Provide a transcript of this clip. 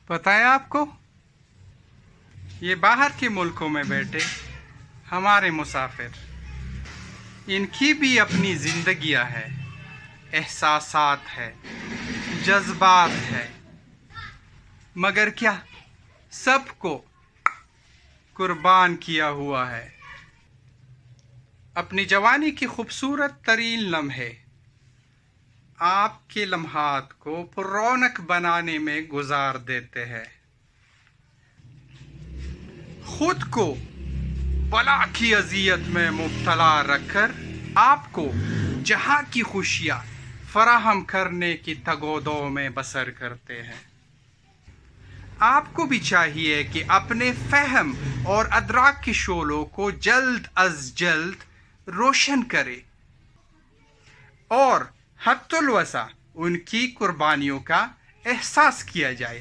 पता है आपको, ये बाहर के मुल्कों में बैठे हमारे मुसाफिर, इनकी भी अपनी ज़िंदगियाँ है, एहसासात है, जज्बात है, मगर क्या सबको कुर्बान किया हुआ है। अपनी जवानी की खूबसूरत तरीन लम्हे आपके लम्हात को पुरौनक बनाने में गुजार देते हैं। खुद को बला की अजियत में मुब्तला रखकर आपको जहाँ की खुशियाँ फराहम करने की तगोदो में बसर करते हैं। आपको भी चाहिए कि अपने फहम और अदराक के शोलों को जल्द अज जल्द रोशन करे और हत्तुल वसा उनकी कुर्बानियों का एहसास किया जाए।